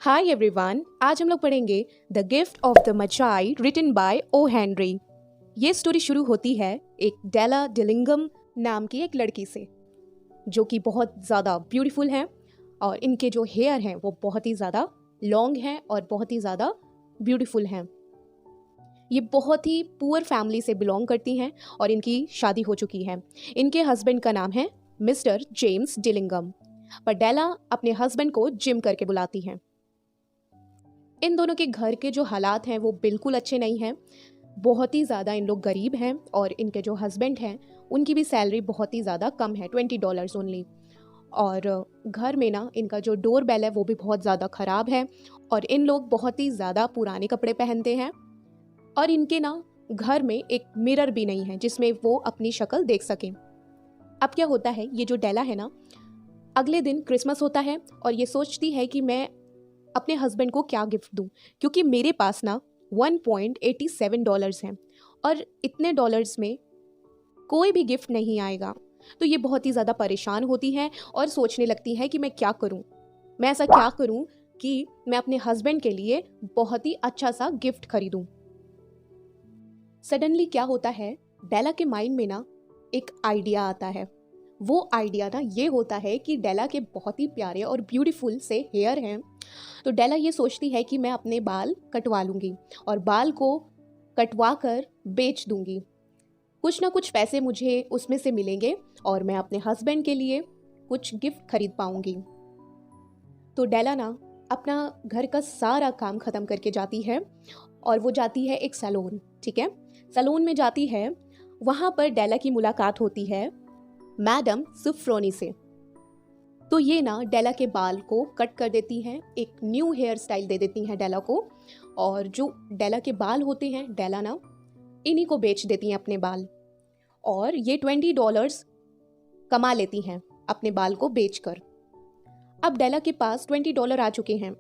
Hi everyone, आज हम लोग पढ़ेंगे द गिफ्ट ऑफ द मचाई रिटन बाय ओ हेनरी। ये स्टोरी शुरू होती है एक डेला डिलिंगम नाम की एक लड़की से, जो कि बहुत ज़्यादा ब्यूटीफुल हैं और इनके जो हेयर हैं वो बहुत ही ज़्यादा लॉन्ग हैं और बहुत ही ज़्यादा ब्यूटीफुल हैं। ये बहुत ही पुअर फैमिली से बिलोंग करती हैं और इनकी शादी हो चुकी है। इनके हस्बैंड का नाम है मिस्टर जेम्स डिलिंगम, पर डेला अपने हस्बैंड को जिम करके बुलाती हैं। इन दोनों के घर के जो हालात हैं वो बिल्कुल अच्छे नहीं हैं। बहुत ही ज़्यादा इन लोग गरीब हैं और इनके जो हस्बैंड हैं उनकी भी सैलरी बहुत ही ज़्यादा कम है, $20 ओनली। और घर में ना इनका जो डोर बेल है वो भी बहुत ज़्यादा ख़राब है और इन लोग बहुत ही ज़्यादा पुराने कपड़े पहनते हैं और इनके ना घर में एक मिरर भी नहीं है जिसमें वो अपनी शक्ल देख सकें। अब क्या होता है, ये जो डेला है ना, अगले दिन क्रिसमस होता है और ये सोचती है कि मैं अपने हस्बैंड को क्या गिफ्ट दूं, क्योंकि मेरे पास ना $1.87 हैं और इतने डॉलर्स में कोई भी गिफ्ट नहीं आएगा। तो ये बहुत ही ज़्यादा परेशान होती है और सोचने लगती है कि मैं क्या करूं, मैं ऐसा क्या करूं कि मैं अपने हस्बैंड के लिए बहुत ही अच्छा सा गिफ्ट खरीदूं। सडनली क्या होता है, डेला के माइंड में ना एक आइडिया आता है। वो आइडिया ना ये होता है कि डेला के बहुत ही प्यारे और ब्यूटीफुल से हेयर हैं, तो डेला ये सोचती है कि मैं अपने बाल कटवा लूँगी और बाल को कटवा कर बेच दूँगी। कुछ ना कुछ पैसे मुझे उसमें से मिलेंगे और मैं अपने हस्बैंड के लिए कुछ गिफ्ट खरीद पाऊँगी। तो डेला ना अपना घर का सारा काम ख़त्म करके जाती है और वो जाती है एक सैलून। ठीक है, सैलून में जाती है। वहाँ पर डेला की मुलाकात होती है मैडम सुफ्रोनी से। तो ये ना डेला के बाल को कट कर देती हैं, एक न्यू हेयर स्टाइल दे देती हैं डेला को, और जो डेला के बाल होते हैं डेला ना इन्हीं को बेच देती हैं अपने बाल, और ये $20 कमा लेती हैं अपने बाल को बेचकर। अब डेला के पास $20 आ चुके हैं,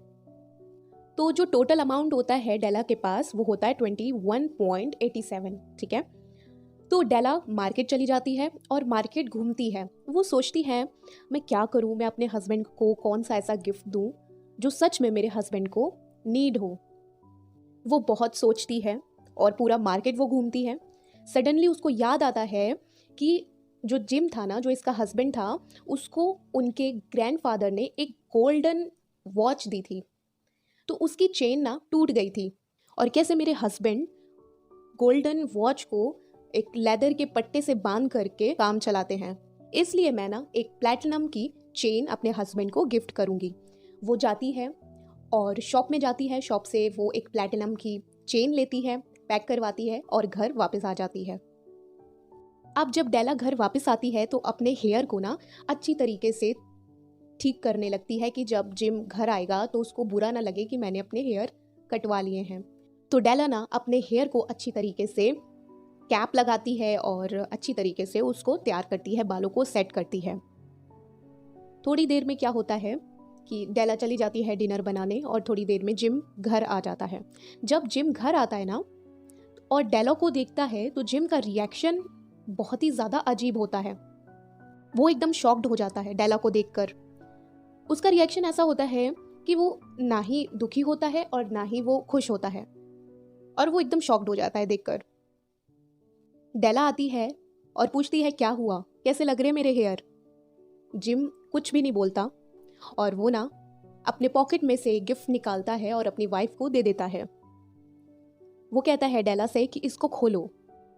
तो जो टोटल अमाउंट होता है डेला के पास वो होता है 21.87। ठीक है, तो डेला मार्केट चली जाती है और मार्केट घूमती है। वो सोचती है मैं क्या करूं, मैं अपने हस्बैंड को कौन सा ऐसा गिफ्ट दूं जो सच में मेरे हस्बैंड को नीड हो। वो बहुत सोचती है और पूरा मार्केट वो घूमती है। सडनली उसको याद आता है कि जो जिम था ना, जो इसका हस्बैंड था, उसको उनके ग्रैंडफादर ने एक गोल्डन वॉच दी थी, तो उसकी चेन ना टूट गई थी। और कैसे मेरे हस्बैंड गोल्डन वॉच को एक लेदर के पट्टे से बांध करके काम चलाते हैं, इसलिए मैं ना एक प्लैटिनम की चेन अपने हस्बैंड को गिफ्ट करूंगी। वो जाती है और शॉप में जाती है, शॉप से वो एक प्लैटिनम की चेन लेती है, पैक करवाती है और घर वापस आ जाती है। अब जब डेला घर वापस आती है तो अपने हेयर को ना अच्छी तरीके से ठीक करने लगती है कि जब जिम घर आएगा तो उसको बुरा ना लगे कि मैंने अपने हेयर कटवा लिए हैं। तो डेला ना अपने हेयर को अच्छी तरीके से कैप लगाती है और अच्छी तरीके से उसको तैयार करती है, बालों को सेट करती है। थोड़ी देर में क्या होता है कि डेला चली जाती है डिनर बनाने और थोड़ी देर में जिम घर आ जाता है। जब जिम घर आता है ना और डेला को देखता है तो जिम का रिएक्शन बहुत ही ज़्यादा अजीब होता है। वो एकदम शॉक्ड हो जाता है डेला को देखकर। उसका रिएक्शन ऐसा होता है कि वो ना ही दुखी होता है और ना ही वो खुश होता है, और वो एकदम शॉक्ड हो जाता है देखकर। डेला आती है और पूछती है क्या हुआ, कैसे लग रहे मेरे हेयर। जिम कुछ भी नहीं बोलता और वो ना अपने पॉकेट में से गिफ्ट निकालता है और अपनी वाइफ को दे देता है। वो कहता है डेला से कि इसको खोलो।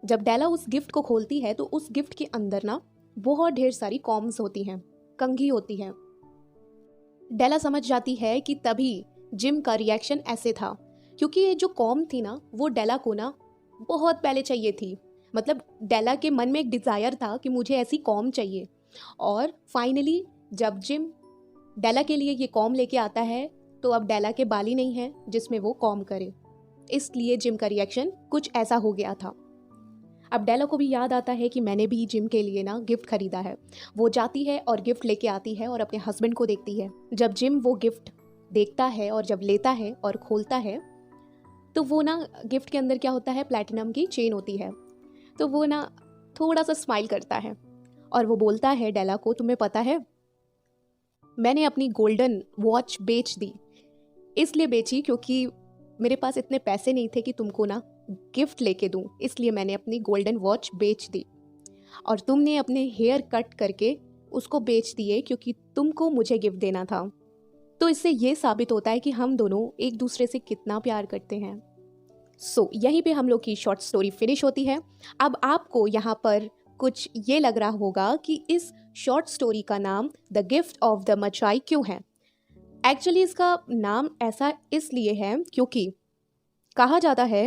जब डेला उस गिफ्ट को खोलती है तो उस गिफ्ट के अंदर ना बहुत ढेर सारी कॉम्स होती हैं, कंघी होती है। डेला समझ जाती है कि तभी जिम का रिएक्शन ऐसे था, क्योंकि ये जो कॉम थी ना वो डेला को ना बहुत पहले चाहिए थी। मतलब डेला के मन में एक डिज़ायर था कि मुझे ऐसी कॉम चाहिए, और फाइनली जब जिम डेला के लिए ये कॉम लेके आता है तो अब डेला के बाल ही नहीं है जिसमें वो कॉम करे, इसलिए जिम का रिएक्शन कुछ ऐसा हो गया था। अब डेला को भी याद आता है कि मैंने भी जिम के लिए ना गिफ्ट खरीदा है। वो जाती है और गिफ्ट लेके आती है और अपने हस्बैंड को देखती है। जब जिम वो गिफ्ट देखता है और जब लेता है और खोलता है तो वो ना गिफ्ट के अंदर क्या होता है, प्लैटिनम की चेन होती है। तो वो ना थोड़ा सा स्माइल करता है और वो बोलता है डेला को, तुम्हें पता है मैंने अपनी गोल्डन वॉच बेच दी, इसलिए बेची क्योंकि मेरे पास इतने पैसे नहीं थे कि तुमको ना गिफ्ट लेके दूं, इसलिए मैंने अपनी गोल्डन वॉच बेच दी और तुमने अपने हेयर कट करके उसको बेच दिए क्योंकि तुमको मुझे गिफ्ट देना था। तो इससे ये साबित होता है कि हम दोनों एक दूसरे से कितना प्यार करते हैं। यहीं पे हम लोग की शॉर्ट स्टोरी फिनिश होती है। अब आपको यहाँ पर कुछ ये लग रहा होगा कि इस शॉर्ट स्टोरी का नाम द गिफ्ट ऑफ द मचाई क्यों है। एक्चुअली इसका नाम ऐसा इसलिए है क्योंकि कहा जाता है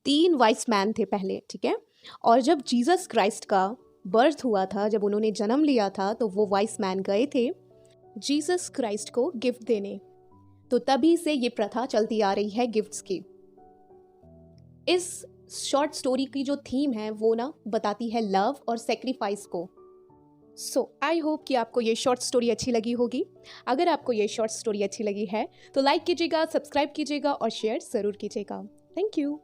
3 वाइस मैन थे पहले, ठीक है, और जब जीसस क्राइस्ट का बर्थ हुआ था, जब उन्होंने जन्म लिया था, तो वो वाइस मैन गए थे जीसस क्राइस्ट को गिफ्ट देने। तो तभी से ये प्रथा चलती आ रही है गिफ्ट्स की। इस शॉर्ट स्टोरी की जो थीम है वो ना बताती है लव और सेक्रीफाइस को। आई होप कि आपको ये शॉर्ट स्टोरी अच्छी लगी होगी। अगर आपको ये शॉर्ट स्टोरी अच्छी लगी है तो लाइक कीजिएगा, सब्सक्राइब कीजिएगा और शेयर ज़रूर कीजिएगा। Thank you.